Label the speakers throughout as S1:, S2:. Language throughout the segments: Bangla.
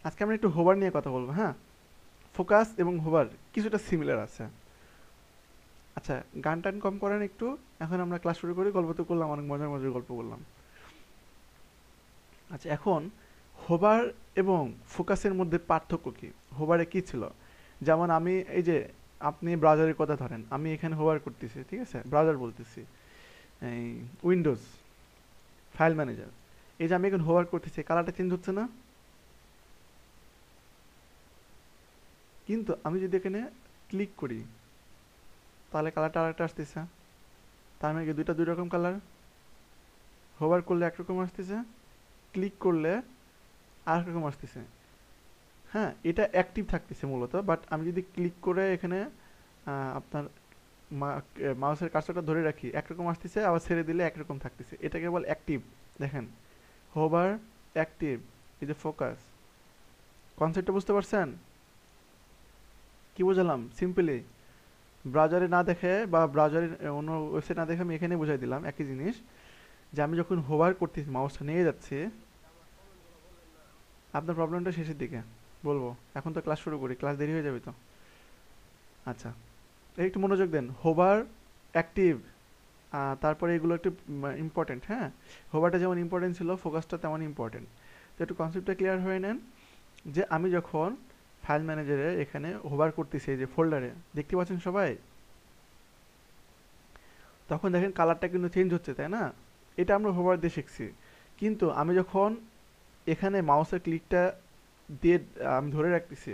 S1: আজকে আমরা একটু হোভার নিয়ে কথা বলবো, হ্যাঁ। ফোকাস এবং হোভার কিছুটা সিমিলার আছে। আচ্ছা, গান টান কম করেন একটু। এখন আমরা ক্লাস শুরু করি। গল্প তো করলাম, অনেক মজার মজার গল্প করলাম। আচ্ছা, এখন হোভার এবং ফোকাসের মধ্যে পার্থক্য কি? হোভারে কি ছিল? যেমন আমি এই যে, আপনি ব্রাউজারের কথা ধরেন, আমি এখানে হোভার করতেছি, ঠিক আছে, ব্রাউজার বলতেছি, এই উইন্ডোজ ফাইল ম্যানেজার। এই যে আমি এখন হোভার করতেছি, কালারটা চেঞ্জ হচ্ছে না? কিন্তু আমি যদি এখানে ক্লিক করি, তাহলে কালারটা আরেকটা আসতেছে। তার মানে কি দুইটা দুই রকম কালার? হোভার করলে একরকম আসতেছে, ক্লিক করলে আর রকম আসতেছে। হ্যাঁ, এটা অ্যাক্টিভ থাকতেছে মূলত, বাট আমি যদি ক্লিক করে এখানে আপনার মাউসের কার্সরটা ধরে রাখি, একরকম আসতেছে, আবার ছেড়ে দিলে একরকম থাকতেছে। এটা কেবল অ্যাক্টিভ। দেখেন, হোভার, অ্যাক্টিভ, এই যে ফোকাস, কনসেপ্টটা বুঝতে পারছেন? কি বোঝালাম সিম্পলি? ব্রাউজারে না দেখে বা ব্রাউজারের অন্য ওয়েবসাইট না দেখে আমি এখানে বুঝাই দিলাম একই জিনিস, যে আমি যখন হোভার করতেছি, মাউসটা নিয়ে যাচ্ছি। আপনার প্রবলেমটা শেষের দিকে বলবো, এখন তো ক্লাস শুরু করি, ক্লাস দেরি হয়ে যাবে তো। আচ্ছা, একটু মনোযোগ দেন। হোভার, অ্যাক্টিভ, তারপরে এগুলো একটু ইম্পর্টেন্ট, হ্যাঁ। হোভারটা যেমন ইম্পর্টেন্ট ছিল, ফোকাসটা তেমন ইম্পর্টেন্ট। তো একটু কনসেপ্টটা ক্লিয়ার হয়ে নেন, যে আমি যখন ফাইল ম্যানেজারে এখানে হোভার করতেছি, এই যে ফোল্ডারে দেখতে পাচ্ছেন সবাই, তখন দেখেন কালারটা কিন্তু চেঞ্জ হচ্ছে, তাই না? এটা আমরা হোভার দিয়ে শিখছি। কিন্তু আমি যখন এখানে মাউসের ক্লিকটা দিয়ে আমি ধরে রাখতেছি,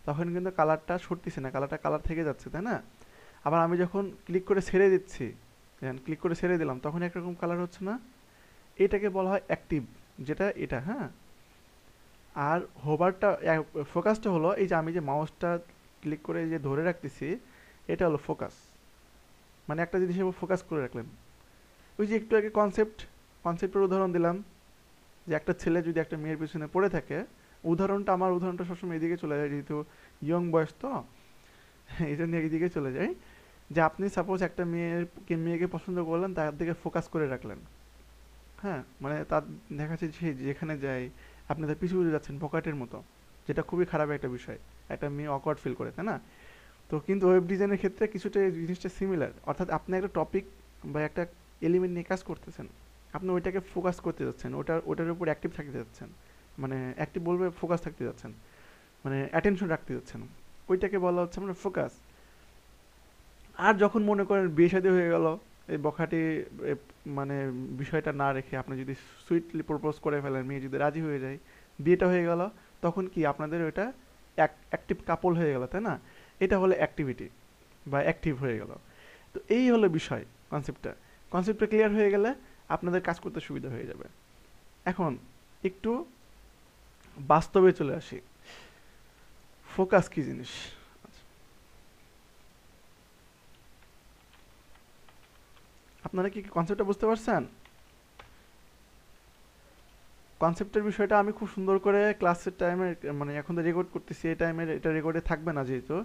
S1: তখন কিন্তু কালারটা সরতেছে না, কালারটা কালার থেকে যাচ্ছে, তাই না? আবার আমি যখন ক্লিক করে ছেড়ে দিচ্ছি, ক্লিক করে ছেড়ে দিলাম, তখন একরকম কালার হচ্ছে না। এটাকে বলা হয় অ্যাক্টিভ, যেটা এটা, হ্যাঁ। আর হোভারটা, ফোকাসটা হলো এই যে আমি যে মাউসটা ক্লিক করে যে ধরে রাখতেছি, এটা হলো ফোকাস। মানে একটা জিনিসের উপর ফোকাস করে রাখলেন। ওই যে একটু আগে কনসেপ্টের উদাহরণ দিলাম, যে একটা ছেলে যদি একটা মেয়ের পিছনে পড়ে থাকে, আমার উদাহরণটা সবসময় এদিকে চলে যায়, যেহেতু ইয়ং বয়স তো, এই জন্য এদিকে চলে যায়। যে আপনি সাপোজ একটা মেয়েকে পছন্দ করলেন, তার দিকে ফোকাস করে রাখলেন, হ্যাঁ, মানে তার দেখা যাচ্ছে সে যেখানে যায় আপনি তার পিছু পিছু যাচ্ছেন পকেটের মতো, যেটা খুবই খারাপ একটা বিষয়। একটা মেয়ে অকওয়ার্ড ফিল করে, তাই না? তো কিন্তু ওয়েব ডিজাইনের ক্ষেত্রে কিছুটা এই জিনিসটা সিমিলার, অর্থাৎ আপনি একটা টপিক বা একটা এলিমেন্ট নিয়ে কাজ করতেছেন, আপনি ওইটাকে ফোকাস করতে যাচ্ছেন, ওটার উপর অ্যাক্টিভ থাকতে যাচ্ছেন। মানে অ্যাক্টিভ বলবে, ফোকাস থাকতে যাচ্ছেন, মানে অ্যাটেনশন রাখতে যাচ্ছেন। ওইটাকে বলা হচ্ছে আমরা ফোকাস। আর যখন মনে করেন বিয়ে শাদী হয়ে গেল, এই বখাটে এ, মানে বিষয়টা না রেখে আপনি যদি সুইটলি প্রপোজ করে ফেলেন, মেয়ে যদি রাজি হয়ে যায়, বিয়েটা হয়ে গেল, তখন কি আপনাদের ওইটা অ্যাক্টিভ কাপল হয়ে গেল, তাই না? এটা হলো অ্যাক্টিভিটি বা অ্যাক্টিভ হয়ে গেল। তো এই হলো বিষয়, কনসেপ্টটা ক্লিয়ার হয়ে গেলে আপনাদের কাজ করতে সুবিধা হয়ে যাবে। এখন একটু বাস্তবে চলে আসি, ফোকাস কি জিনিস। আপনারা কি কনসেপ্টটা বুঝতে পারছেন? কনসেপ্টের বিষয়টা আমি খুব সুন্দর করে ক্লাসের টাইমে, মানে এখন তো রেকর্ড করতেছি, এই টাইমে এটা রেকর্ডে থাকবে না যেহেতু,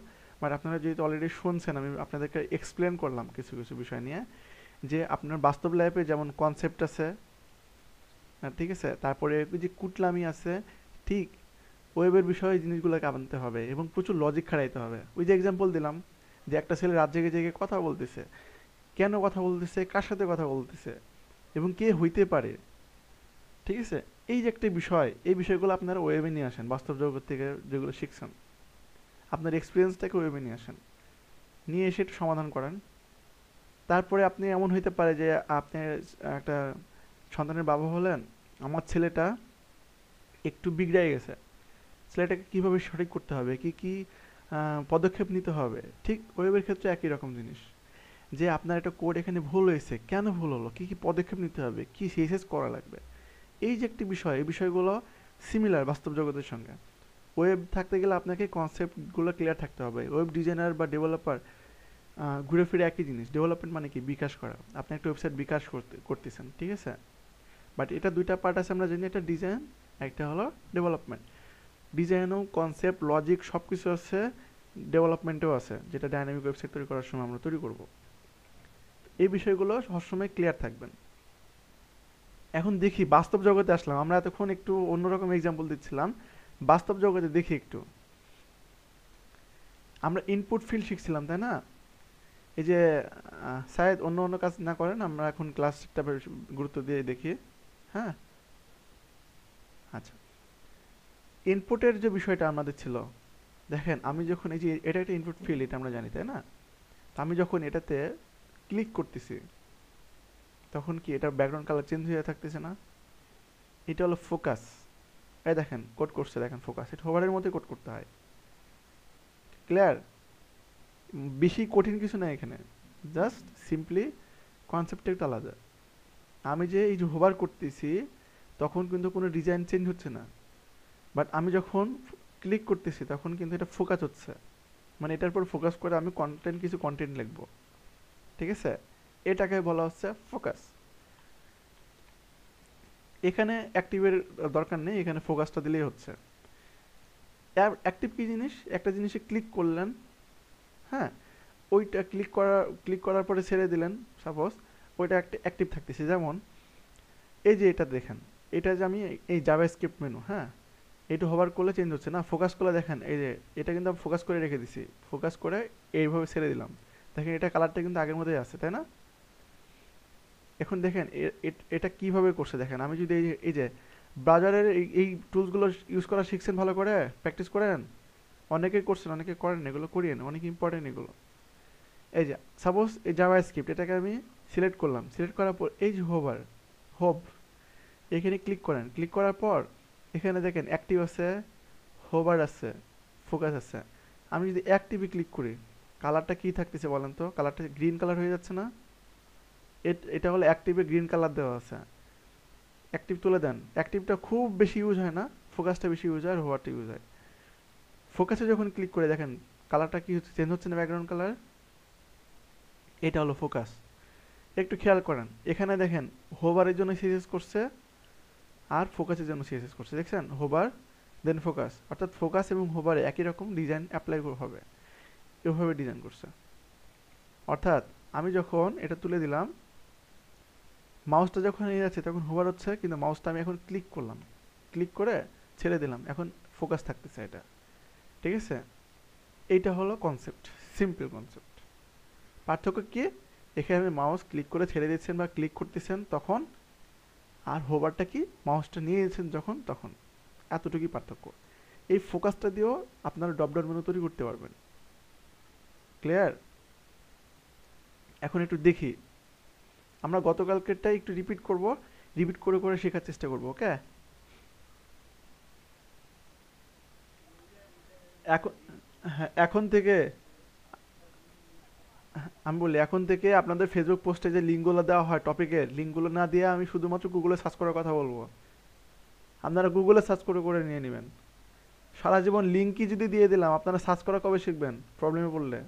S1: বাট আপনারা যেহেতু অলরেডি শুনছেন, আমি আপনাদেরকে এক্সপ্লেন করলাম কিছু কিছু বিষয় নিয়ে, যে আপনার বাস্তব লাইফে যেমন কনসেপ্ট আছে, ঠিক আছে, তারপরে ওই যে কুটলামি আছে, ঠিক ওয়েবের বিষয়ে জিনিসগুলোকে আনতে হবে এবং প্রচুর লজিক খাটাইতে হবে। ওই যে এক্সাম্পল দিলাম, যে একটা ছেলে রাত জেগে জেগে কথা বলতেছে, কেন কথা বলতেছে, কার সাথে কথা বলতেছে, এবং কে হইতে পারে, ঠিক আছে? এই যে একটা বিষয়, এই বিষয়গুলো আপনারা ওয়েবে নিয়ে আসেন, বাস্তব জগৎ থেকে যেগুলো শিখছেন, আপনার এক্সপিরিয়েন্সটাকে ওয়েবে নিয়ে আসেন, নিয়ে এসে একটু সমাধান করেন। তারপরে আপনি এমন হইতে পারে যে আপনি একটা সন্তানের বাবা হলেন, আমার ছেলেটা একটু বিগড়ে গেছে, ছেলেটাকে কিভাবে সঠিক করতে হবে, কি কি পদক্ষেপ নিতে হবে, ঠিক ওয়েবের ক্ষেত্রে একই রকম জিনিস। যে আপনার একটা কোড এখানে ভুল হয়েছে, কেন ভুল হলো, কি কি পদক্ষেপ নিতে হবে, কি সিএসএস করা লাগবে, এই যে একটি বিষয়, এই বিষয়গুলো সিমিলার বাস্তব জগতের সঙ্গে। ওয়েব থাকতে গেলে আপনাকে কনসেপ্টগুলো ক্লিয়ার থাকতে হবে। ওয়েব ডিজাইনার বা ডেভেলপার ঘুরে ফিরে একই জিনিস। ডেভেলপমেন্ট মানে কি? বিকাশ করা। আপনি একটা ওয়েবসাইট বিকাশ করতেছেন, ঠিক আছে? বাট এটা দুইটা পার্ট আছে, আমরা জানি, একটা ডিজাইন, একটা হলো ডেভেলপমেন্ট। ডিজাইনও কনসেপ্ট, লজিক সব কিছু আছে, ডেভেলপমেন্টেও আছে, যেটা ডাইনামিক ওয়েবসাইট তৈরি করার সময় আমরা তৈরি করব। এই বিষয়গুলো সবসময় ক্লিয়ার থাকবেন। এখন দেখি বাস্তব জগতে আসলাম, আমরা এতক্ষণ একটু অন্যরকম এক্সাম্পল দিচ্ছিলাম, বাস্তব জগতে দেখি একটু। আমরা ইনপুট ফিল্ড শিখছিলাম তাই না? এই যে শায়দ অন্য অন্য কাজ না করেন, আমরা এখন ক্লাসটা বেশ গুরুত্ব দিয়ে দেখি। হ্যাঁ, আচ্ছা। ইনপুটের যে বিষয়টা আমাদের ছিল, দেখেন আমি যখন এই যে এটা একটা ইনপুট ফিল্ড, এটা আমরা জানি তাই না? তো আমি যখন এটাতে ক্লিক করতেছি, তখন কি এটার ব্যাকগ্রাউন্ড কালার চেঞ্জ হয়ে থাকতেছে না? এটা হলো ফোকাস। এই দেখেন কোড করছে, দেখেন ফোকাস, এটা হোভারের মধ্যে কোড করতে হয়। ক্লিয়ার? বেশি কঠিন কিছু না এখানে, জাস্ট সিম্পলি কনসেপ্টটা একটু আলাদা। আমি যে এই যে হোভার করতেছি, তখন কিন্তু কোনো ডিজাইন চেঞ্জ হচ্ছে না, বাট আমি যখন ক্লিক করতেছি তখন কিন্তু এটা ফোকাস হচ্ছে। মানে এটার উপর ফোকাস করে আমি কিছু কন্টেন্ট লিখবো। ঠিক আছে? এটাকে বলা হচ্ছে ফোকাস। এখানে অ্যাক্টিভের দরকার নেই, এখানে ফোকাসটা দিলেই হচ্ছে। অ্যাক্টিভ কি জিনিস? একটা জিনিসে ক্লিক করলেন, হ্যাঁ, ওইটা ক্লিক করার পরে ছেড়ে দিলেন, সাপোজ ওইটা একটা অ্যাক্টিভ থাকতেছে। যেমন এই যে এটা দেখেন, এটা যে আমি এই জাভাস্ক্রিপ্ট মেনু, হ্যাঁ, এটা হোভার করলে চেঞ্জ হচ্ছে না, ফোকাস করলে দেখেন এই যে এটা কিন্তু আমি ফোকাস করে রেখে দিছি, ফোকাস করে এইভাবে ছেড়ে দিলাম, দেখেন এটা কালারটা কিন্তু আগের মধ্যেই আছে তাই না? এখন দেখেন এটা কিভাবে করছে, দেখেন আমি যদি এই যে ব্রাউজারের এই টুলসগুলো ইউজ করা শিখছেন ভালো করে, প্র্যাকটিস করেন। অনেকেই করছেন, অনেকে করেন, এগুলো করিয়েন, অনেক ইম্পর্টেন্ট এগুলো। এই যে সাপোজ এই জাভা স্ক্রিপ্ট, এটাকে আমি সিলেক্ট করলাম, সিলেক্ট করার পর এই যে হোভ, এখানে ক্লিক করেন, ক্লিক করার পর এখানে দেখেন অ্যাক্টিভ আছে, হোভার আছে, ফোকাস আছে। আমি যদি অ্যাক্টিভে ক্লিক করি, কালারটা কি থাকতেছে বলেন তো? কালারটা গ্রিন কালার হয়ে যাচ্ছে না? এটা হলো অ্যাক্টিভে গ্রিন কালার দেওয়া আছে। অ্যাক্টিভ তুলে দেন, অ্যাক্টিভটা খুব বেশি ইউজ হয় না, ফোকাসটা বেশি ইউজ হয় আর হোভারটা ইউজ হয়। ফোকাসে যখন ক্লিক করে দেখেন কালারটা কি হচ্ছে, চেঞ্জ হচ্ছে না ব্যাকগ্রাউন্ড কালার? এটা হলো ফোকাস। একটু খেয়াল করেন, এখানে দেখেন হোভারের জন্য সিএসএস করছে আর ফোকাসের জন্য সিএসএস করছে, দেখছেন? হোভার দেন ফোকাস, অর্থাৎ ফোকাস এবং হোভারে একই রকম ডিজাইন অ্যাপ্লাই হবে, এভাবে ডিজাইন করছে। অর্থাৎ আমি যখন এটা তুলে দিলাম, মাউসটা যখন নিয়ে যাচ্ছে তখন হোভার হচ্ছে, কিন্তু মাউসটা আমি এখন ক্লিক করলাম, ক্লিক করে ছেড়ে দিলাম, এখন ফোকাস থাকতেছে এটা। ঠিক আছে? এইটা হলো কনসেপ্ট, সিম্পল কনসেপ্ট। পার্থক্য কি? এখানে আমি মাউস ক্লিক করে ছেড়ে দিচ্ছেন বা ক্লিক করতেছেন তখন, আর হোভারটা কি, মাউসটা নিয়ে যাচ্ছেন যখন তখন, এতটুকুই পার্থক্য। এই ফোকাসটা দিয়েও আপনারা ড্রপ ডাউন মেনু তৈরি করতে পারবেন। ক্লিয়ার? এখন একটু দেখি, আমরা গতকালকেরটাই একটু রিপিট করব, রিপিট করে করে শেখার চেষ্টা করব। ওকে? এখন, হ্যাঁ, এখন থেকে আমি বলি, এখন থেকে আপনাদের ফেসবুক পোস্টে যে লিঙ্কগুলো দেওয়া হয়, টপিকের লিঙ্কগুলো না দিয়ে আমি শুধুমাত্র গুগলে সার্চ করার কথা বলবো। আপনারা গুগলে সার্চ করে করে নিয়ে নেবেন। সারা জীবন লিঙ্কই যদি দিয়ে দিলাম, আপনারা সার্চ করা কবে শিখবেন প্রবলেমে পড়লে?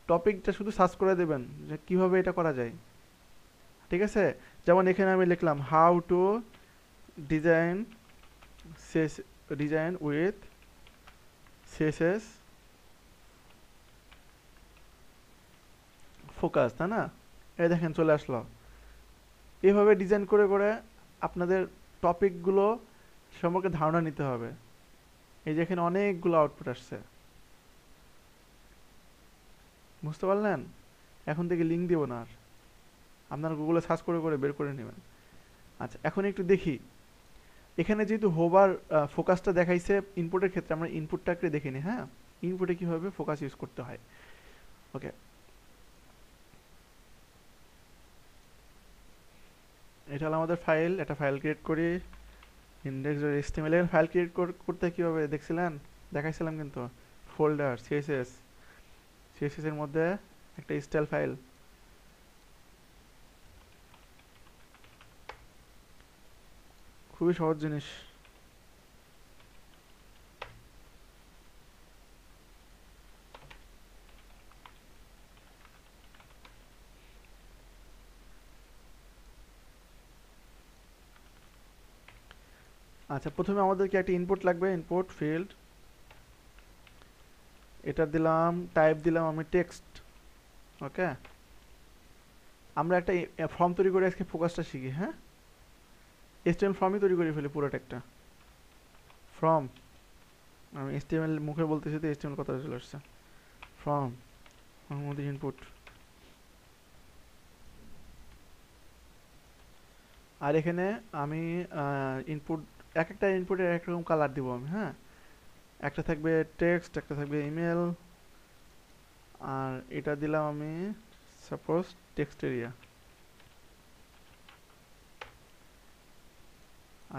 S1: টপিকটা শুধু সার্চ করে দেবেন যে কিভাবে এটা করা যায়। ঠিক আছে? যেমন এখানে আমি লিখলাম how to design design with CSS focus, তাই না? এই দেখেন চলে আসলো। এভাবে ডিজাইন করে করে আপনাদের টপিকগুলো সম্পর্কে ধারণা নিতে হবে। এই যে এখানে অনেকগুলো আউটপুট আসছে, বুঝতে পারলেন? এখন থেকে লিঙ্ক দিব না আর, আপনারা গুগলে সার্চ করে করে বের করে নেবেন। আচ্ছা, এখন একটু দেখি, এখানে যেহেতু হোভার ফোকাসটা দেখাইছে ইনপুটের ক্ষেত্রে, আমরা ইনপুটটাকে দেখে নিই। হ্যাঁ, ইনপুটে কীভাবে ফোকাস ইউজ করতে হয়। ওকে, এটা হলো আমাদের ফাইল, একটা ফাইল ক্রিয়েট করি, index.html এর ফাইল ক্রিয়েট করতে কীভাবে দেখছিলেন, দেখাইছিলাম কিন্তু। ফোল্ডার সিএসএস, সিএসএস এর মধ্যে একটা স্টাইল ফাইল। খুবই সহজ জিনিস। আচ্ছা, প্রথমে আমাদেরকে একটা ইনপুট লাগবে, ইনপুট ফিল্ড, এটা দিলাম, টাইপ দিলাম আমি টেক্সট। ওকে, আমরা একটা ফর্ম তৈরি করে আজকে ফোকাসটা শিখি। হ্যাঁ, এসটিএমএল ফর্মই তৈরি করে ফেলি পুরোটা একটা। ফ্রম, আমি HTML মুখে বলতেছি তো HTML কথাটা চলে আসছে। From Mohammad input. আর এখানে আমি ইনপুট, এক একটা ইনপুটের এক রকম কালার দিব আমি, হ্যাঁ। একটা থাকবে টেক্সট, একটা থাকবে ইমেল, আর এটা দিলাম আমি সাপোজ টেক্সট এরিয়া।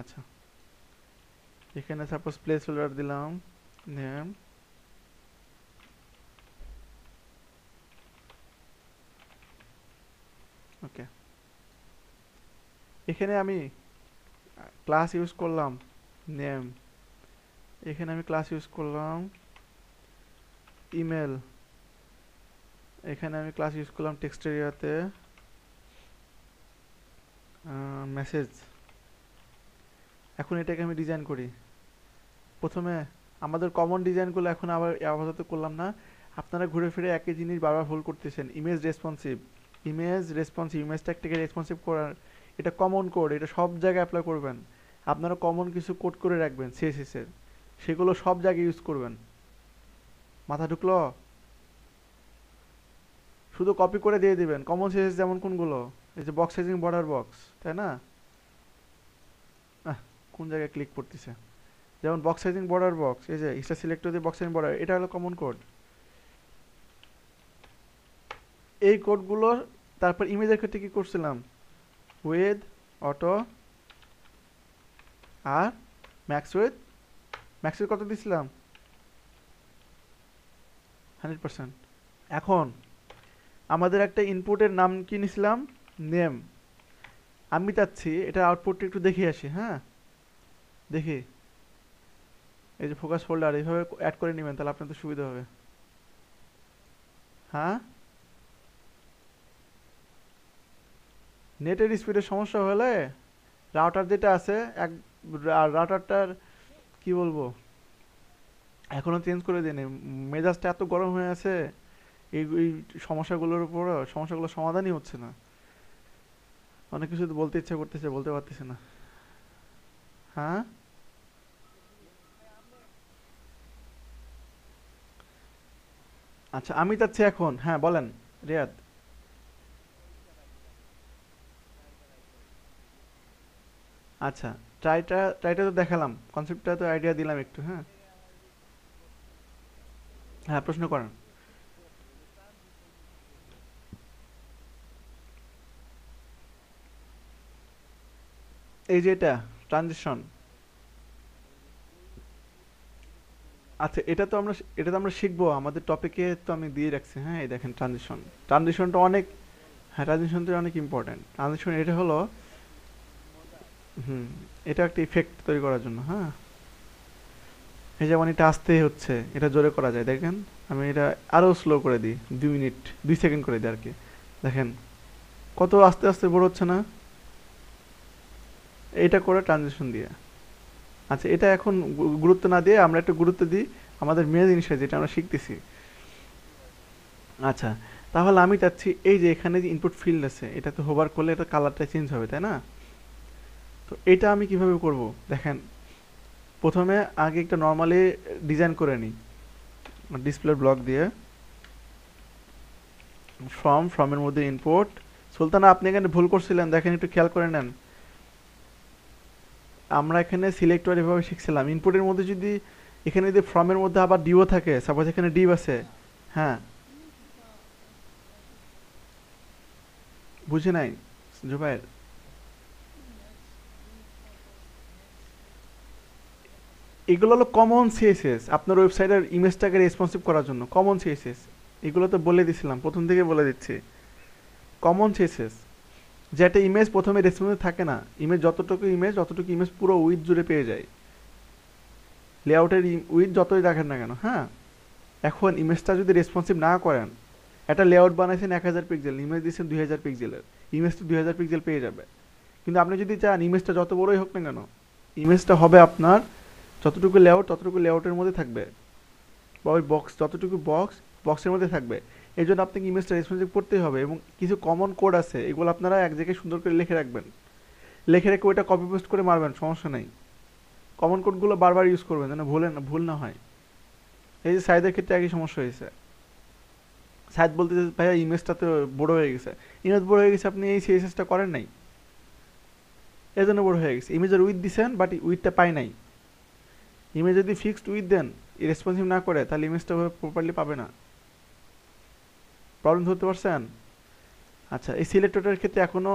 S1: আচ্ছা, এখানে সাপোজ প্লেস হোল্ডার দিলাম নেম। ওকে, এখানে আমি ক্লাস ইউজ করলাম নেম, এখানে আমি ক্লাস ইউজ করলাম ইমেল, এখানে আমি ক্লাস ইউজ করলাম টেক্সট এরিয়াতে মেসেজ। এখন এটাকে আমি ডিজাইন করি। প্রথমে আমাদের কমন ডিজাইনগুলো এখন আবার আপাতত করলাম না। আপনারা ঘুরে ফিরে একই জিনিস বারবার ভুল করতেছেন। ইমেজ রেসপন্সিভ, ইমেজটাকে রেসপন্সিভ করার, এটা কমন কোড, এটা সব জায়গায় অ্যাপ্লাই করবেন। আপনারা কমন কিছু কোড করে রাখবেন সিএসএস এর, সেগুলো সব জায়গায় ইউজ করবেন। মাথা ঢুকলো? শুধু কপি করে দিয়ে দিবেন। কমন সিএসএস যেমন কোনগুলো, এই যে বক্স সাইজিং বর্ডার বক্স, তাই না? কোন জায়গায় ক্লিক করতেছে? যেমন বক্স সাইজিং বর্ডার বক্স, এই যে স্টার সিলেক্টর দিয়ে বক্স সাইজিং বর্ডার, এটা হলো কমন কোড। এই কোডগুলো, তারপর ইমেজের ক্ষেত্রে কি করছিলাম, উইথ অটো আর ম্যাক্স উইথ, ম্যাক্স উইথ কত দিছিলাম? 100%। এখন আমাদের একটা ইনপুটের নাম কি নিছিলাম, নেম। আমি চাচ্ছি এটা আউটপুটটা একটু দেখে আসি, হ্যাঁ। দেখি, এই যে ফোকাস ফোল্ডার এইভাবে অ্যাড করে নেবেন, তাহলে আপনার তো সুবিধা হবে। হ্যাঁ, নেটের স্পিডের সমস্যা হলে রাউটার যেটা আছে, এক রাউটারটার কি বলবো, এখনো চেঞ্জ করে দিইনি। মেজাজটা এত গরম হয়ে আছে, এই সমস্যাগুলোর উপর, সমস্যাগুলোর সমাধানই হচ্ছে না। অনেক কিছু তো বলতে ইচ্ছা করতেছে, বলতে পারতেছে না। হ্যাঁ, আচ্ছা আমি চাচ্ছি এখন, হ্যাঁ বলেন রিয়াদ। আচ্ছা, ট্রাইটা তো দেখালাম, কনসেপ্টটা তো আইডিয়া দিলাম একটু, হ্যাঁ। হ্যাঁ, প্রশ্ন করেন। এই যে এটা ট্রানজিশন। আচ্ছা, এটা তো আমরা শিখবো, আমাদের টপিকে তো আমি দিয়ে রাখছি, হ্যাঁ। এই দেখেন ট্রানজিশন, ট্রানজিশনটা অনেক, হ্যাঁ ট্রানজিশনটা অনেক ইম্পর্টেন্ট। ট্রানজিশন এটা হলো, হুম, এটা একটা ইফেক্ট তৈরি করার জন্য, হ্যাঁ। এই যেমন এটা আস্তে হচ্ছে, এটা জোরে করা যায়, দেখেন। আমি এটা আরো স্লো করে দিই, 2 মিনিট 2 সেকেন্ড করে দিই আর কি। দেখেন কত আস্তে আস্তে বড় হচ্ছে না, এটা করে ট্রানজিশন দিয়ে। আচ্ছা, এটা এখন গুরুত্ব না দিয়ে আমরা একটু গুরুত্ব দিই আমাদের মেন জিনিসটা যেটা আমরা শিখতেছি। আচ্ছা, তাহলে আমি চাচ্ছি এই যে এখানে যে ইনপুট ফিল্ড আছে, এটাতে হোভার করলে এটা কালারটা চেঞ্জ হবে, তাই না? তো এটা আমি কিভাবে করব, দেখেন। প্রথমে আগে একটা নর্মালি ডিজাইন করে নিই ডিসপ্লে ব্লক দিয়ে। ফ্রমের মধ্যে ইনপুট। সুলতানা, আপনি এখানে ভুল করছিলেন, দেখেন একটু খেয়াল করে নেন। আমরা এখানে সিলেক্টর এভাবে শিখছিলাম, ইনপুটের মধ্যে যদি এখানে যদি ফ্রমের মধ্যে আবার ডিও থাকে, সাপোজ এখানে ডিভ আছে, হ্যাঁ। বুঝে নাই জুবাইর? এগুলো হলো কমন সিএসএস, আপনার ওয়েবসাইটের ইমেজটাকে রেসপন্সিভ করার জন্য কমন সিএসএস। এগুলো তো বলে দিছিলাম, প্রথম থেকে বলে দিচ্ছি। কমন সিএসএস, যেটা ইমেজ প্রথমে রেসপন্সিভ থাকে না, যতটুকু ইমেজ পুরো উইথ জুড়ে পেয়ে যায়, লেআউটের উইথ যতই দেখেন না কেন, হ্যাঁ। এখন ইমেজটা যদি রেসপন্সিভ না করেন, একটা লেআউট বানাইছেন 1000 পিক্সেল, ইমেজ দিচ্ছেন 2000 পিক্সেলের, ইমেজ তো 2000 পিক্সেল পেয়ে যাবে। কিন্তু আপনি যদি চান ইমেজটা যত বড়ই হোক না কেন, ইমেজটা হবে আপনার যতটুকু লেআউট, ততটুকু লেআউটের মধ্যে থাকবে, বা ওই বক্স যতটুকু বক্সের মধ্যে থাকবে। এই জন্য আপনাকে ইমেজটা রেসপন্সিভ করতেই হবে, এবং কিছু কমন কোড আছে, এগুলো আপনারা এক জায়গায় সুন্দর করে লিখে রাখবেন। লিখে রেখে ওইটা কপি পেস্ট করে মারবেন, সমস্যা নেই। কমন কোডগুলো বারবার ইউজ করবেন যেন ভুল না হয়। এই যে সাইদের ক্ষেত্রে একই সমস্যা হয়েছে। সাইদ বলতে ভাইয়া ইমেজটা তো বড় হয়ে গেছে। ইমেজ বড় হয়ে গেছে, আপনি এই সিএসএসটা করেন নাই, এর জন্য বড় হয়ে গেছে। ইমেজের উইথ দিছেন বাট উইথটা পাই নাই। ইমেজ যদি ফিক্সড উইথ দেন, রেসপন্সিভ না করে, তাহলে ইমেজটা প্রপারলি পাবে না। প্রবলেম ধরতে পারছেন? আচ্ছা, এই সিলেক্টরের ক্ষেত্রে এখনো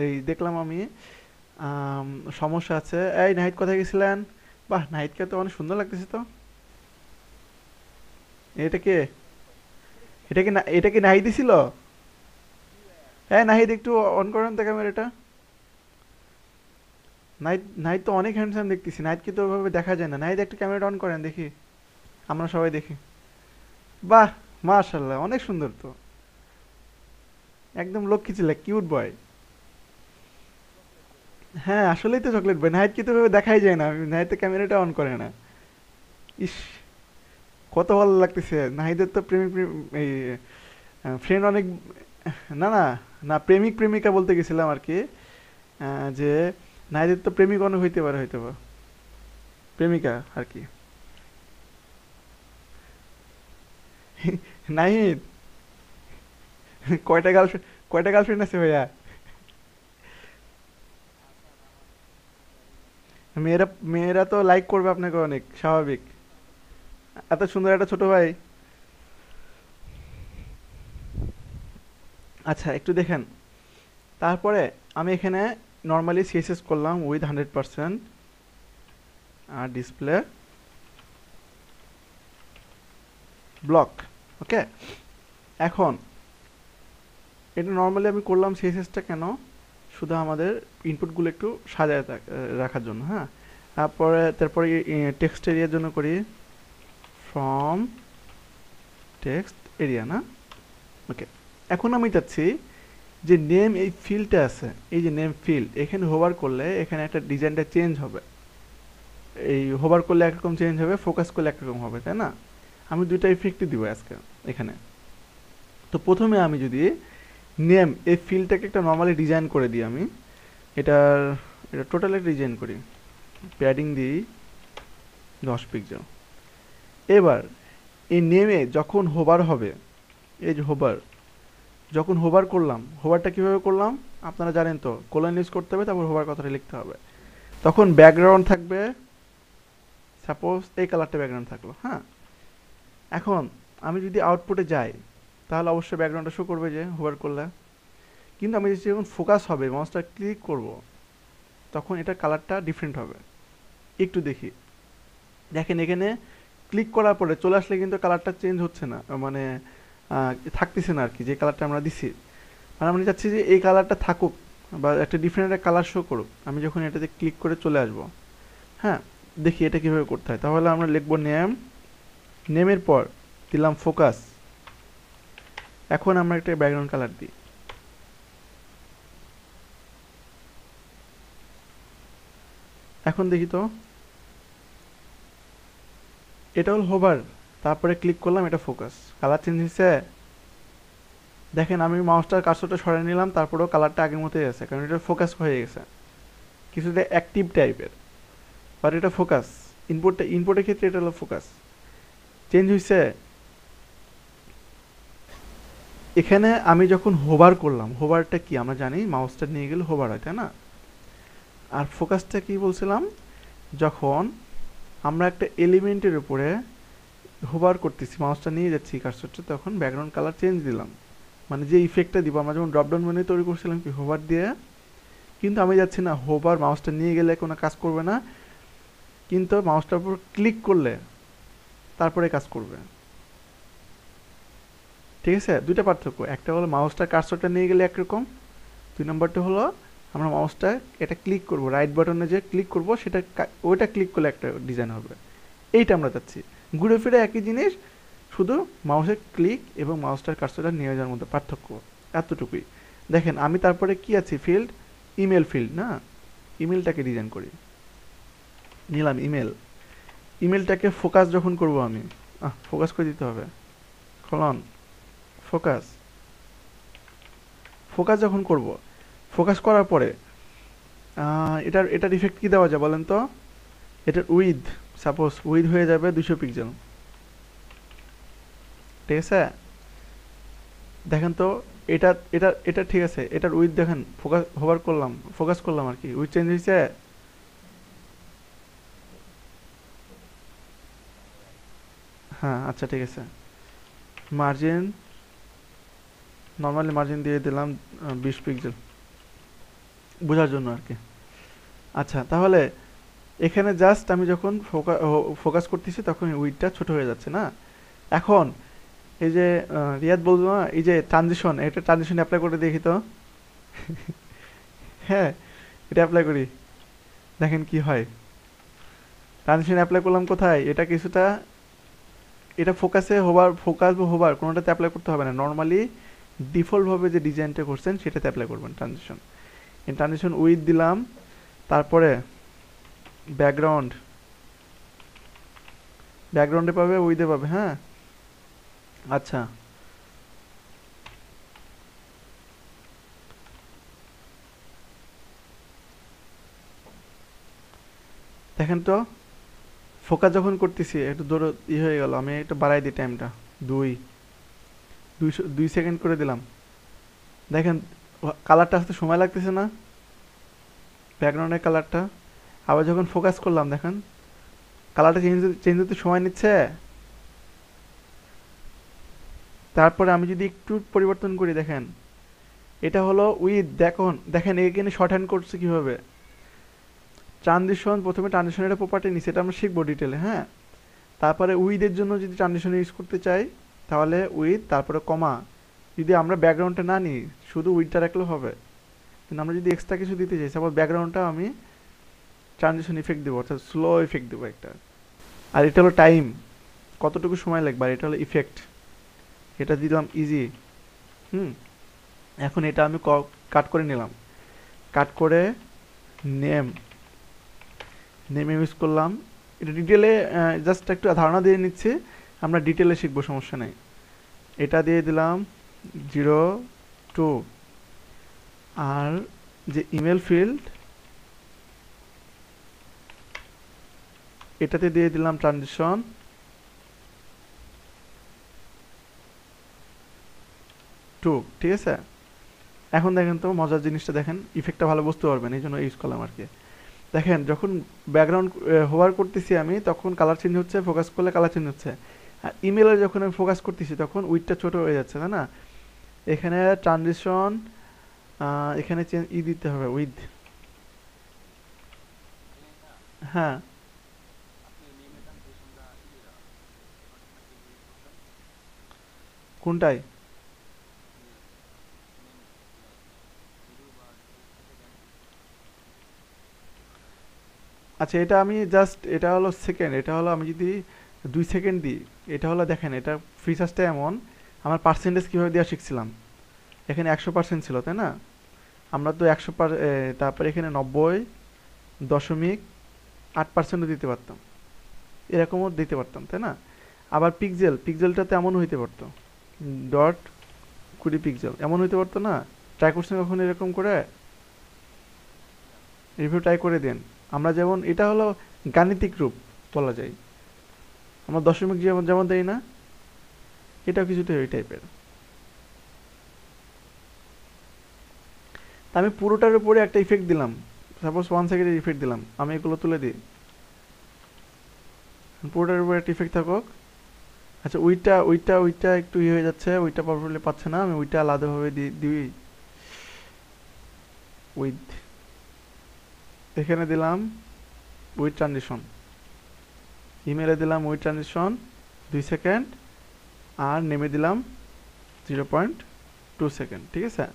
S1: এই দেখলাম আমি আম, সমস্যা আছে। এই নাহিদ কোথায় গেছিলেন? বাহ, নাহিদকে তো অনেক সুন্দর লাগতেছে তো। এটা কে? এটা কি নাহিদই ছিল? হ্যাঁ নাহিদ, একটু অন করেন তো ক্যামেরাটা। নাহিদ, নাহিদ তো অনেক হ্যান্ডসাম দেখতেছি। নাহিদকে তো ওইভাবে দেখা যায় না। নাহিদ একটু ক্যামেরাটা অন করেন দেখি, আমরা সবাই দেখি। বাহ, মাশাল্লাহ, অনেক সুন্দর তো। একদম লক্ষ্মী ছিল, কিউট বয়। হ্যাঁ আসলেই তো চকলেট বয়। নাহিদকে তো ওইভাবে দেখাই যায় না। নাহিদ তো ক্যামেরাটা অন করে না। ইস, কত ভালো লাগতেছে। নাহিদের তো এই ফ্রেন্ড অনেক। না না, না প্রেমিক প্রেমিকা বলতে গেছিলাম আর কি। যে নাহিদের তো প্রেমিক অনেক হইতে পারে, হয়তো বা প্রেমিকা আর কি। নাহিদ, কয়টা গার্লফ্রেন্ড আছে ভাইয়া? মেয়েরা মেয়েরা তো লাইক করবে আপনাকে অনেক, স্বাভাবিক। এত সুন্দর একটা ছোট ভাই। আচ্ছা একটু দেখেন। তারপরে আমি এখানে নর্মালি সিএসএস করলাম উইথ 100% আর ডিসপ্লে ব্লক। ওকে, এখন এটা নর্মালি আমি করলাম সিএসএসটা কেন, শুধু আমাদের ইনপুটগুলো একটু সাজায় রাখার জন্য। হ্যাঁ, তারপরে টেক্সট এরিয়ার জন্য করি ফ্রম টেক্সট এরিয়া, না? ওকে, এখন আমি চাচ্ছি যে নেম এই ফিল্ডটা আছে, এই যে নেম ফিল্ড, এখানে হোভার করলে এখানে একটা ডিজাইনটা চেঞ্জ হবে। এই হোভার করলে একরকম চেঞ্জ হবে, ফোকাস করলে একরকম হবে, তাই না? আমি দুইটা ইফেক্টই দিব আজকে এখানে। তো প্রথমে আমি যদি নেম এই ফিল্ডটাকে একটা নর্মালি ডিজাইন করে দিই আমি, এটার এটা টোটাল একটা ডিজাইন করি, প্যাডিং দিই 10 পিক্সেল। এবার এই নেমে যখন হোভার হবে, এই যে হোভার, যখন হোভার করলাম, হোভারটা কিভাবে করলাম আপনারা জানেন তো, কোলন ইউজ করতে হবে, তারপর হোভার কথাটা লিখতে হবে। তখন ব্যাকগ্রাউন্ড থাকবে, সাপোজ এই কালারটা ব্যাকগ্রাউন্ড থাকলো। হ্যাঁ, এখন আমি যদি আউটপুটে যাই, তাহলে অবশ্যই ব্যাকগ্রাউন্ডটা শো করবে যে হোভার করলে। কিন্তু আমি যখন ফোকাস হবে, মাউসটা ক্লিক করব, তখন এটার কালারটা ডিফারেন্ট হবে। একটু দেখি, দেখেন এখানে ক্লিক করার পরে চলে আসলে কিন্তু কালারটা চেঞ্জ হচ্ছে না, মানে থাকতেছে না আর কি, যে কালারটা আমরা দিছি। মানে আমি চাচ্ছি যে এই কালারটা থাকুক, বা একটা ডিফারেন্ট একটা কালার শো করুক। আমি যখন এটাতে ক্লিক করে চলে আসব, হ্যাঁ, দেখি এটা কীভাবে করতে হয়। তাহলে আমরা লিখব নেম, নেমের পর দিলাম ফোকাস। এখন আমরা একটা ব্যাকগ্রাউন্ড কালার দিই। এখন দেখি তো, এটা হল হোভার, তারপরে ক্লিক করলাম, এটা ফোকাস, কালার চেঞ্জ হয়েছে। দেখেন আমি মাউসটার কার্সরটা সরিয়ে নিলাম, তারপরেও কালারটা আগের মতোই আছে, কারণ এটা ফোকাস হয়ে গেছে, কিছুটা অ্যাক্টিভ টাইপের। বাট এটা ফোকাস, ইনপুটের ক্ষেত্রে এটা হলো ফোকাস। চেঞ্জ হয়েছে। এখানে আমি যখন হোভার করলাম, হোভারটা কি আমরা জানি, মাউসটা নিয়ে গেলে হোভার হয়, তাই না? আর ফোকাসটা কি বলছিলাম, যখন আমরা একটা এলিমেন্টের উপরে হোভার করতেছি, মাউসটা নিয়ে যাচ্ছি কার্সরটা, তখন ব্যাকগ্রাউন্ড কালার চেঞ্জ দিলাম। মানে যে ইফেক্টটা দিব, আমরা যেমন ড্রপডাউন মেনু তৈরি করছিলাম কি হোভার দিয়ে, কিন্তু আমি যাচ্ছি না হোভার, মাউসটা নিয়ে গেলে কোনো কাজ করবে না, কিন্তু মাউসটার উপর ক্লিক করলে তারপরে কাজ করবে। ঠিক আছে, দুইটা পার্থক্য। একটা হলো মাউসটা কার্সরটা নিয়ে গেলে একরকম, দুই নম্বরটা হলো আমরা মাউসটা এটা ক্লিক করব, রাইট বাটনে যে ক্লিক করব, সেটা ওইটা ক্লিক করলে একটা ডিজাইন হবে। এইটা আমরা চাচ্ছি। ঘুরে ফিরে একই জিনিস, শুধু মাউসের ক্লিক এবং মাউসটার কার্সরটা নিয়ে যাওয়ার মধ্যে পার্থক্য, এতটুকুই। দেখেন আমি তারপরে কি আছে, ফিল্ড, ইমেল ফিল্ড, না? ইমেলটাকে ডিজাইন করি, নিলাম ইমেল। ইমেলটাকে ফোকাস যখন করব আমি, ফোকাস করে দিতে হবে, কলন ফোকাস। ফোকাস যখন করব, ফোকাস করার পরে এটার ইফেক্ট কি দেওয়া যায় বলেন তো? এটার উইথ সাপোজ উইথ হয়ে যাবে 200 পিক্সেল, ঠিক আছে? দেখেন তো, এটা এটা এটা ঠিক আছে, এটার উইথ দেখেন, ফোকাস করলাম আর কি, উইথ চেঞ্জ হয়েছে। হ্যাঁ আচ্ছা ঠিক আছে, মার্জিন, নর্মালি মার্জিন দিয়ে দিলাম 20 পিক্সেল, বোঝার জন্য আর কি। আচ্ছা তাহলে এখানে জাস্ট আমি যখন ফোকাস করতেছি তখন উইথটা ছোট হয়ে যাচ্ছে না? এখন এই যে রিয়াদ বলবো না, এই যে ট্রানজিশন, এটা ট্রানজিশন অ্যাপ্লাই করে দেখি তো। হ্যাঁ, এটা অ্যাপ্লাই করি, দেখেন কি হয়। ট্রানজিশন অ্যাপ্লাই করলাম কোথায়, এটা কিছুটা, এটা ফোকাসে হোভার, ফোকাস বা হোভার কোনোটাতে অ্যাপ্লাই করতে হবে না, নর্মালি ডিফল্টভাবে যে ডিজাইনটা করছেন সেটাতে অ্যাপ্লাই করবেন ট্রানজিশন। এই ট্রানজিশন উইথ দিলাম, তারপরে ব্যাকগ্রাউন্ড, ব্যাকগ্রাউন্ডে পাবে উইথে পাবে, হ্যাঁ। আচ্ছা দেখেন তো, ফোকাস যখন করতেছি একটু দূর হয়ে গেল, আমি একটু বাড়াই দিই টাইমটা, 2 সেকেন্ড করে দিলাম। দেখেন কালারটা আসতে সময় লাগতেছে না, ব্যাকগ্রাউন্ডের কালারটা। আবার যখন ফোকাস করলাম দেখেন কালারটা চেঞ্জ চেঞ্জ হতে সময় নিচ্ছে। তারপরে আমি যদি একটু পরিবর্তন করি, দেখেন এটা হলো উইথ, দেখুন দেখেন এখানে শর্ট হ্যান্ড করছে কিভাবে। ট্রানজিশন, প্রথমে ট্রানজিশনের একটা প্রপার্টি নিচ্ছে, এটা আমরা শিখবো ডিটেলে, হ্যাঁ। তারপরে উইথের জন্য যদি ট্রানজিশন ইউজ করতে চাই তাহলে উইথ, তারপরে কমা। যদি আমরা ব্যাকগ্রাউন্ডটা না নিই, শুধু উইথটা রাখলেও হবে, কিন্তু আমরা যদি এক্সট্রা কিছু দিতে চাই, সাপোজ ব্যাকগ্রাউন্ডটা আমি ট্রানজিশন ইফেক্ট দেবো, অর্থাৎ স্লো ইফেক্ট দেবো একটা। আর এটা হলো টাইম, কতটুকু সময় লাগবে, আর এটা হলো ইফেক্ট, এটা দিলাম ইজি। হুম, এখন এটা আমি কাট করে নিলাম, কাট করে নেম, নেম ইউজ করলাম। এটা ডিটেলে জাস্ট একটু ধারণা দিয়ে নিচ্ছি, আমরা ডিটেলে শিখবো, সমস্যা নেই। এটা দিয়ে দিলাম 02, আর যে ইমেল ফিল্ড এটাতে দিয়ে দিলাম ট্রানজিশন 2, ঠিক আছে? এখন দেখেন তো মজার জিনিসটা, দেখেন ইফেক্টটা ভালো বুঝতে পারবেন, এই জন্য ইউজ করলাম আর কি। দেখেন যখন ব্যাকগ্রাউন্ড হোভার করতেছি আমি তখন কালার চেঞ্জ হচ্ছে, ফোকাস করলে কালার চেঞ্জ হচ্ছে। আর ইমেলে যখন আমি ফোকাস করতেছি তখন উইথটা ছোট হয়ে যাচ্ছে, তাই না? এখানে ট্রানজিশন, এখানে চেঞ্জ দিতে হবে উইথ। হ্যাঁ কোনটায়? আচ্ছা এটা আমি জাস্ট, এটা হলো সেকেন্ড, এটা হলো আমি যদি 2 সেকেন্ড দিই, এটা হলো দেখেন এটা ফিচার্সটা এমন, আমার পার্সেন্টেজ কীভাবে দেওয়া শিখছিলাম। এখানে 100% ছিল, তাই না? আমরা তো 100 তারপরে এখানে 90.8%ও দিতে পারতাম, এরকমও দিতে পারতাম, তাই না? আবার পিক্সেলটাতে এমন হইতে পারতো, 20 পিক্সেল এমন হইতে পারতো না? ট্রাই করছেন কখন এরকম করে? রিভিউ ট্রাই করে দেন। আমরা যেমন, এটা হলো গাণিতিক রূপ বলা যায়, আমরা দশমিক যেমন যেমন দেই না, এটাও কিছুটা ওই টাইপের। তা আমি পুরোটার উপরে একটা ইফেক্ট দিলাম, সাপোজ 1 সেকেন্ডের ইফেক্ট দিলাম, আমি এগুলো তুলে দিই, পুরোটার উপরে একটা ইফেক্ট থাকুক। আচ্ছা উইটটা একটু ইয়ে হয়ে যাচ্ছে, উইটটা প্রপারলি পাচ্ছে না, আমি উইটটা আলাদাভাবে দিই উইথ, এখানে দিলাম উইথ ট্রানজিশন, ইমেলে দিলাম উইথ ট্রানজিশন 2 সেকেন্ড, আর নেমে দিলাম 0.2 সেকেন্ড, ঠিক আছে?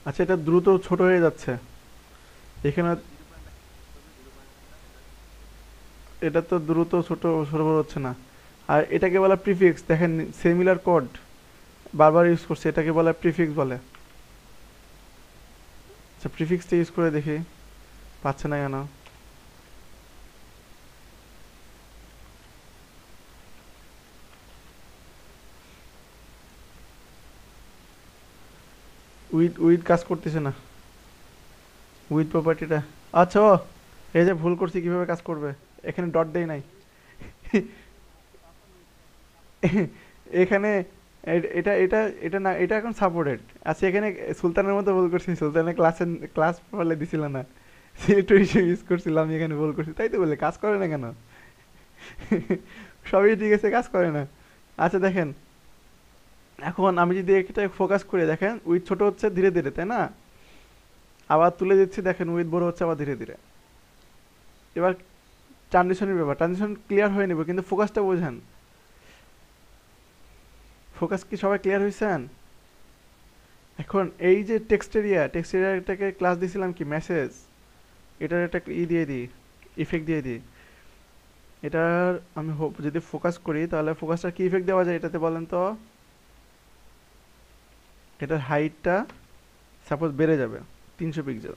S1: আচ্ছা এটা দ্রুত ছোট হয়ে যাচ্ছে এখানে, এটা তো দ্রুত ছোট ছোট বড় হচ্ছে না। আর এটাকে বলা প্রিফিক্স, দেখেন সিমিলার কোড বারবার ইউজ করছে, এটাকে বলা প্রিফিক্স বলে। আচ্ছা প্রিফিক্সটা ইউজ করে দেখি, পাচ্ছে না কেন? উইথ উইথ কাজ করতেছে না। উইথ প্রপার্টিটা, আচ্ছা ও এই যে ভুল করছি, কিভাবে কাজ করবে, এখানে ডট দেই নাই। এখানে এটা এটা এটা না, এটা এখন সাপোর্টেড। আচ্ছা এখানে সুলতানের মতো ভুল করছি, সুলতানের ক্লাস ফলে দিছিল না, সিলেক্টর হিসেবে ইউজ করছিলাম, আমি এখানে ভুল করছি, তাই তো বলে কাজ করে না কেন? সবই ঠিক আছে, কাজ করে না। আচ্ছা দেখেন, এখন আমি যদি এটা ফোকাস করে দেখেন, উইথ ছোট হচ্ছে ধীরে ধীরে, তাই না? আবার তুলে দিচ্ছি, দেখেন উইথ বড় হচ্ছে আবার ধীরে ধীরে। এবার ট্রানজিশনের ব্যাপার, ট্রানজিশন ক্লিয়ার হয়ে নেবে, কিন্তু ফোকাসটা বোঝেন। ফোকাস কি সবাই ক্লিয়ার হয়েছেন? এখন এই যে টেক্সট এরিয়াটাকে ক্লাস দিয়েছিলাম কি মেসেজ, এটার একটা দিয়ে দিই, ইফেক্ট দিয়ে দিই। এটার আমি যদি ফোকাস করি, তাহলে ফোকাসটা কি ইফেক্ট দেওয়া যায় এটাতে বলেন তো? এটার হাইটটা সাপোজ বেড়ে যাবে 300 পিক্সেল।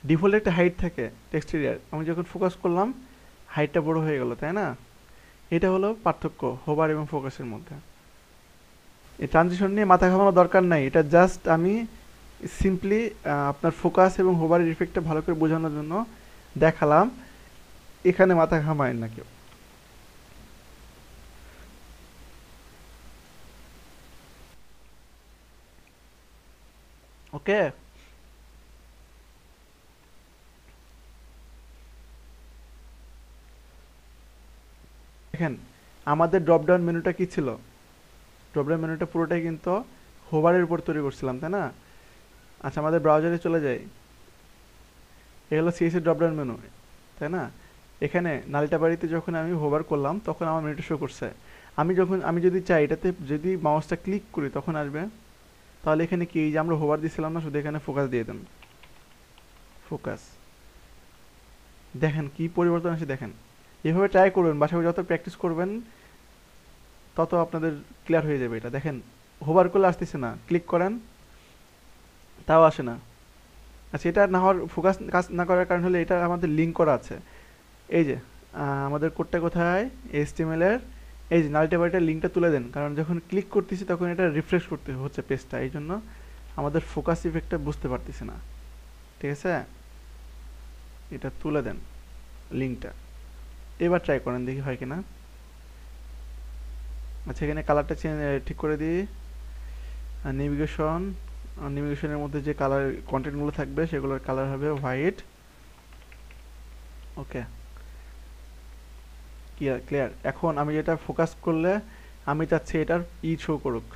S1: ডিফল্ট একটা হাইট থাকে টেক্সট এরিয়ার, আমি যখন ফোকাস করলাম হাইটটা বড় হয়ে গেল, তাই না? এটা হলো পার্থক্য হোভার এবং ফোকাসের মধ্যে। এই ট্রানজিশন নিয়ে মাথা ঘামানোর দরকার নাই, এটা জাস্ট আমি সিম্পলি আপনার ফোকাস এবং হোভারের ইফেক্টটা ভালো করে বোঝানোর জন্য দেখালাম, এখানে মাথা ঘামায় না কেউ। ওকে, দেখেন আমাদের ড্রপ ডাউন মেনুটা কি ছিল? ড্রপ ডাউন মেনুটা পুরোটাই কিন্তু হোভারের উপর তৈরি করছিলাম, তাই না? আচ্ছা আমাদের ব্রাউজারে চলে যাই, এই হলো সিএস এর ড্রপ ডাউন মেনু, তাই না? এখানে নালিটা বাড়িতে যখন আমি হোভার করলাম তখন আমার মেনুটা শো করছে। আমি যদি চাই এটাতে যদি মাউসটা ক্লিক করি তখন আসবে, তাহলে এখানে কি, এই যে আমরা হোভার দিছিলাম না, শুধু এখানে ফোকাস দিয়ে দেন, ফোকাস। দেখেন কি পরিবর্তন আসে, দেখেন। এভাবে ট্রাই করবেন, বাসায় যত প্র্যাকটিস করবেন তত আপনাদের ক্লিয়ার হয়ে যাবে। এটা দেখেন হোভার করলে আসতেছে না, ক্লিক করেন তাও আসে না। আচ্ছা এটা না হওয়ার, ফোকাস কাজ না করার কারণ হলে এটা আমাদের লিঙ্ক করা আছে। এই যে আমাদের কোডটা কোথায়, এইচটিএমএল এর এই যে নালিটা বাড়িটার লিঙ্কটা তুলে দেন, কারণ যখন ক্লিক করতেছি তখন এটা রিফ্রেশ করতে হচ্ছে পেজটা, এই জন্য আমাদের ফোকাস ইফেক্টটা বুঝতে পারতেছি না। ঠিক আছে, এটা তুলে দেন লিঙ্কটা, এবার ট্রাই করেন দেখি হয় কিনা। আচ্ছা এখানে কালারটা ঠিক করে দিই। নেভিগেশনের মধ্যে যে কালার কন্টেন্টগুলো থাকবে সেগুলোর কালার হবে হোয়াইট। ওকে, ক্লিয়ার। এখন আমি যেটা ফোকাস করলে আমি চাচ্ছি এটার শো করুক।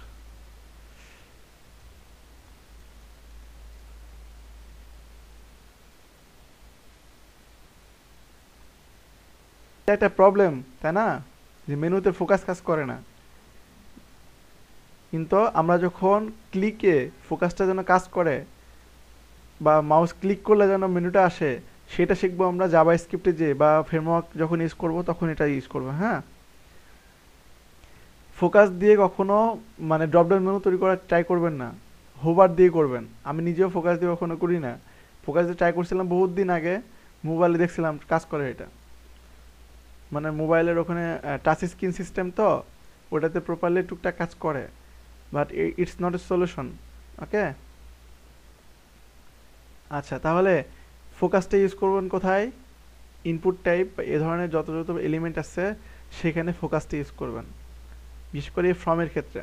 S1: এটা একটা প্রবলেম, তাই না? যে মেনুতে ফোকাস কাজ করে না, কিন্তু আমরা যখন ক্লিকে ফোকাসটা যেন কাজ করে, বা মাউস ক্লিক করলে যেন মেনুটা আসে, সেটা শিখবো আমরা জাভা স্ক্রিপ্টে যে, বা ফ্রেমওয়ার্ক যখন ইউজ করব তখন এটা ইউজ করবো। হ্যাঁ, ফোকাস দিয়ে কখনো মানে ড্রপডাউন মেনু তৈরি করার ট্রাই করবেন না, হোভার দিয়ে করবেন। আমি নিজেও ফোকাস দিয়ে কখনো করি না, ফোকাস দিয়ে ট্রাই করছিলাম বহুত দিন আগে, মোবাইলে দেখছিলাম কাজ করে এটা। মানে মোবাইলের ওখানে টাচ স্ক্রিন সিস্টেম তো, ওটাতে প্রপারলি টুকটাক কাজ করে, but it's not a solution. Okay, আচ্ছা তাহলে ফোকাসটা ইউজ করবেন কোথায়? ইনপুট টাইপ এ ধরনের যত যত এলিমেন্ট আছে সেখানে ফোকাসটা ইউজ করবেন, বিশেষ করে ফ্রমের ক্ষেত্রে।